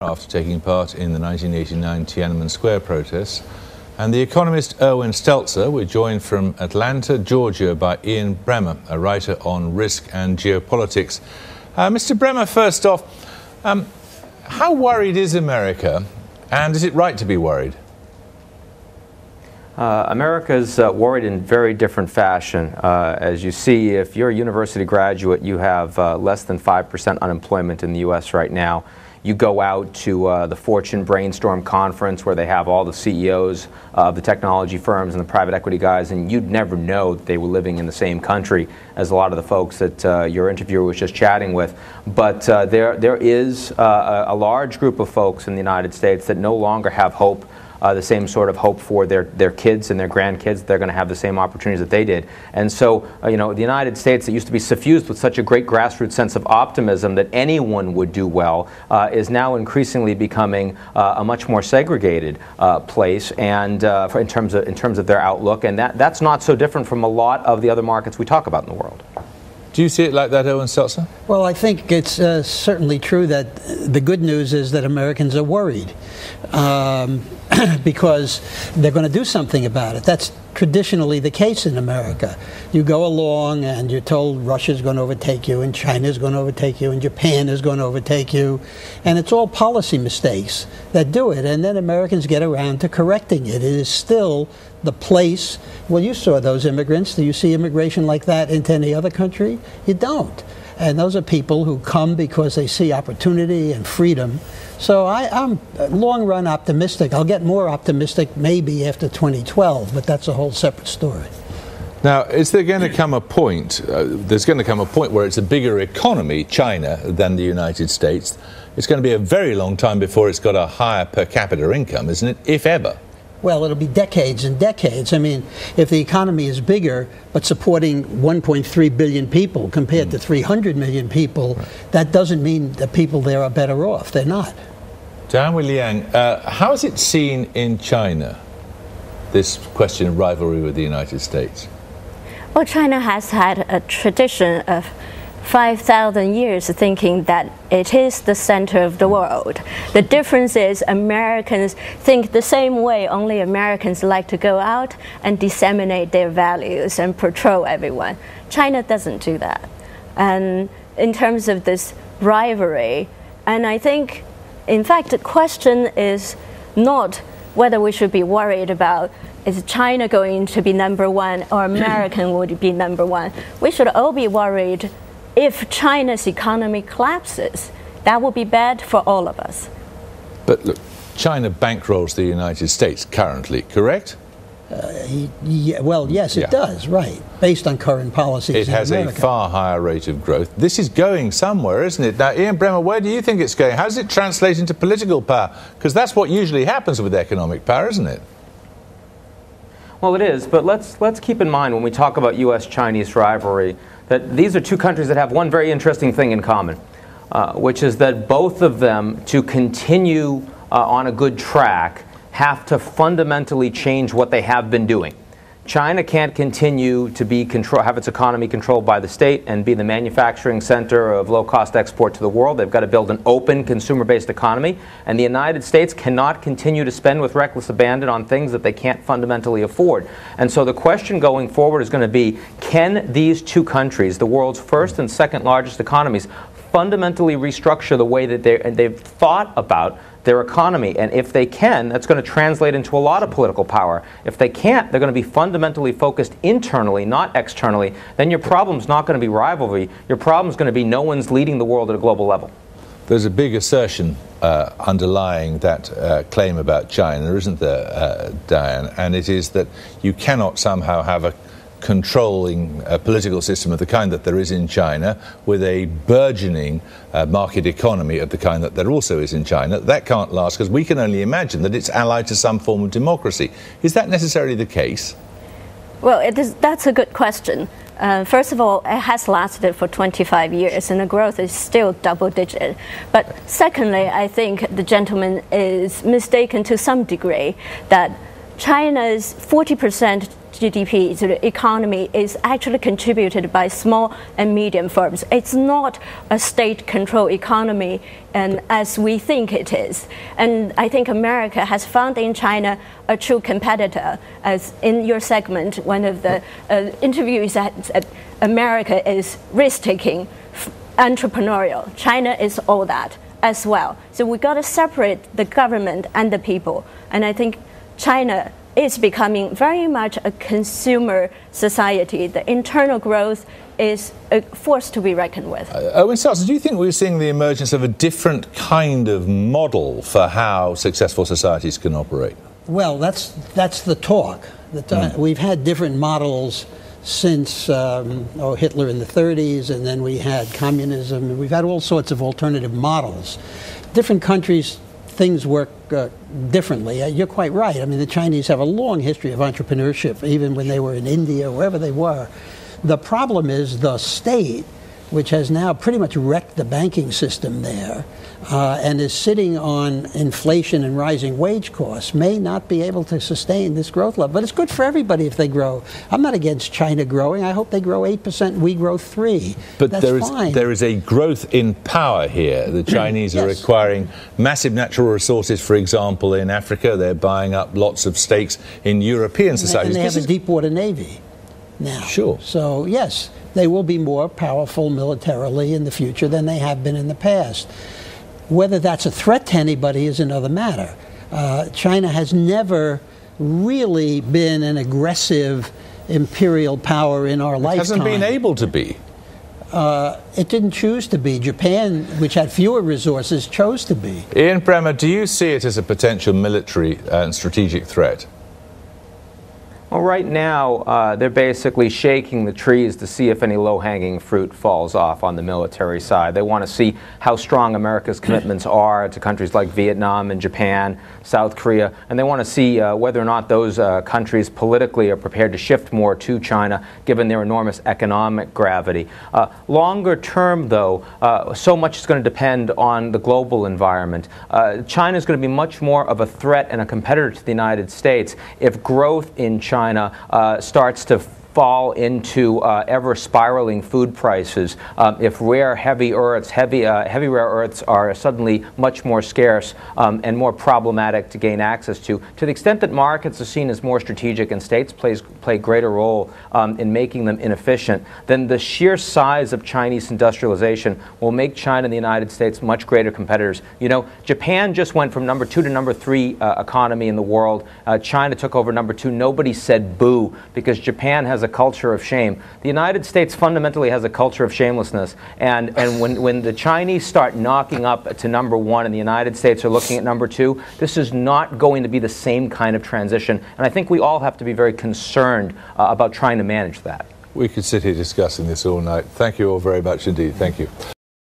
after taking part in the 1989 Tiananmen Square protests. And the economist Erwin Stelzer. We're joined from Atlanta, Georgia by Ian Bremmer, a writer on risk and geopolitics. Mr. Bremmer, first off, how worried is America, and is it right to be worried? America's worried in very different fashion. As you see, if you're a university graduate, you have less than 5% unemployment in the U.S. right now. You go out to the Fortune Brainstorm Conference where they have all the CEOs of the technology firms and the private equity guys, and you'd never know that they were living in the same country as a lot of the folks that your interviewer was just chatting with. But there is a large group of folks in the United States that no longer have hope, the same sort of hope for their kids and their grandkids. They're going to have the same opportunities that they did. And so, the United States, that used to be suffused with such a great grassroots sense of optimism that anyone would do well, is now increasingly becoming a much more segregated place, and in terms of their outlook. And that's not so different from a lot of the other markets we talk about in the world. Do you see it like that, Erwin Stelzer? Well, I think it's certainly true that the good news is that Americans are worried because they're going to do something about it. That's traditionally the case in America. You go along and you're told Russia's going to overtake you, and China's going to overtake you, and Japan is going to overtake you, and it's all policy mistakes that do it, and then Americans get around to correcting it. It is still the place. Well, you saw those immigrants. Do you see immigration like that into any other country? You don't. And those are people who come because they see opportunity and freedom. So I'm long run optimistic. I'll get more optimistic maybe after 2012, but that's a whole separate story. Now, is there going to come a point, there's going to come a point where it's a bigger economy, China, than the United States. It's going to be a very long time before it's got a higher per capita income, isn't it, if ever? Well, it'll be decades and decades. I mean, if the economy is bigger, but supporting 1.3 billion people compared to 300 million people, that doesn't mean the people there are better off. They're not. Diane Liang, how is it seen in China, this question of rivalry with the United States? Well, China has had a tradition of 5,000 years thinking that it is the center of the world. The difference is Americans think the same way, only Americans like to go out and disseminate their values and patrol everyone. China doesn't do that. And in terms of this rivalry, and I think, in fact, the question is not whether we should be worried about is China going to be number one or American would be number one. We should all be worried if China's economy collapses. That would be bad for all of us. But look, China bankrolls the United States currently, correct? Well, yes, it does, right, based on current policies It has America. A far higher rate of growth. This is going somewhere, isn't it? Now, Ian Bremmer, where do you think it's going? How does it translate into political power? Because that's what usually happens with economic power, isn't it? Well, it is, but let's keep in mind when we talk about U.S.-Chinese rivalry that these are two countries that have one very interesting thing in common, which is that both of them, to continue on a good track, have to fundamentally change what they have been doing. China can't continue to have its economy controlled by the state and be the manufacturing center of low-cost export to the world. They've got to build an open, consumer-based economy. And the United States cannot continue to spend with reckless abandon on things that they can't fundamentally afford. And so the question going forward is going to be, can these two countries, the world's first and second largest economies, fundamentally restructure the way that they've thought about their economy? And if they can, that's going to translate into a lot of political power. If they can't, they're going to be fundamentally focused internally, not externally. Then your problem's not going to be rivalry. Your problem's going to be no one's leading the world at a global level. There's a big assertion underlying that claim about China, isn't there, Diane? And it is that you cannot somehow have a controlling political system of the kind that there is in China with a burgeoning market economy of the kind that there also is in China. That can't last because we can only imagine that it's allied to some form of democracy. Is that necessarily the case? Well, that's a good question. First of all, it has lasted for 25 years and the growth is still double-digit. But secondly, I think the gentleman is mistaken to some degree that China's 40% GDP, so the economy, is actually contributed by small and medium firms. It's not a state-controlled economy, and as we think it is. And I think America has found in China a true competitor. As in your segment, one of the interviews that America is risk-taking, entrepreneurial. China is all that as well. So we got to separate the government and the people. And I think China is becoming very much a consumer society. The internal growth is a force to be reckoned with. Owen Starks, do you think we're seeing the emergence of a different kind of model for how successful societies can operate? Well, that's the talk. We've had different models since Hitler in the 30s, and then we had communism, and we've had all sorts of alternative models. Different countries, things work differently. You're quite right. I mean, the Chinese have a long history of entrepreneurship, even when they were in India, wherever they were. The problem is the state, which has now pretty much wrecked the banking system there, and is sitting on inflation and rising wage costs, may not be able to sustain this growth level. But it's good for everybody if they grow. I'm not against China growing. I hope they grow 8%, we grow 3%. But that's fine. There is a growth in power here. The Chinese are acquiring massive natural resources, for example, in Africa. They're buying up lots of stakes in European societies. And they have a deep water navy now. Sure. So, yes, they will be more powerful militarily in the future than they have been in the past. Whether that's a threat to anybody is another matter. China has never really been an aggressive imperial power in our lifetime. It hasn't been able to be. It didn't choose to be. Japan, which had fewer resources, chose to be. Ian Bremmer, do you see it as a potential military and strategic threat? Well, right now, they're basically shaking the trees to see if any low-hanging fruit falls off on the military side. They want to see how strong America's commitments are to countries like Vietnam and Japan, South Korea, and they want to see whether or not those countries politically are prepared to shift more to China, given their enormous economic gravity. Longer term, though, so much is going to depend on the global environment. China is going to be much more of a threat and a competitor to the United States if growth in China starts to fall into ever spiraling food prices, if rare heavy rare earths are suddenly much more scarce and more problematic to gain access to the extent that markets are seen as more strategic and states play a greater role in making them inefficient, then the sheer size of Chinese industrialization will make China and the United States much greater competitors. You know, Japan just went from number 2 to number 3 economy in the world. China took over number 2. Nobody said boo, because Japan has a culture of shame. The United States fundamentally has a culture of shamelessness, and when the Chinese start knocking up to number 1 and the United States are looking at number 2, this is not going to be the same kind of transition, and I think we all have to be very concerned about trying to manage that. We could sit here discussing this all night. Thank you all very much indeed. Thank you.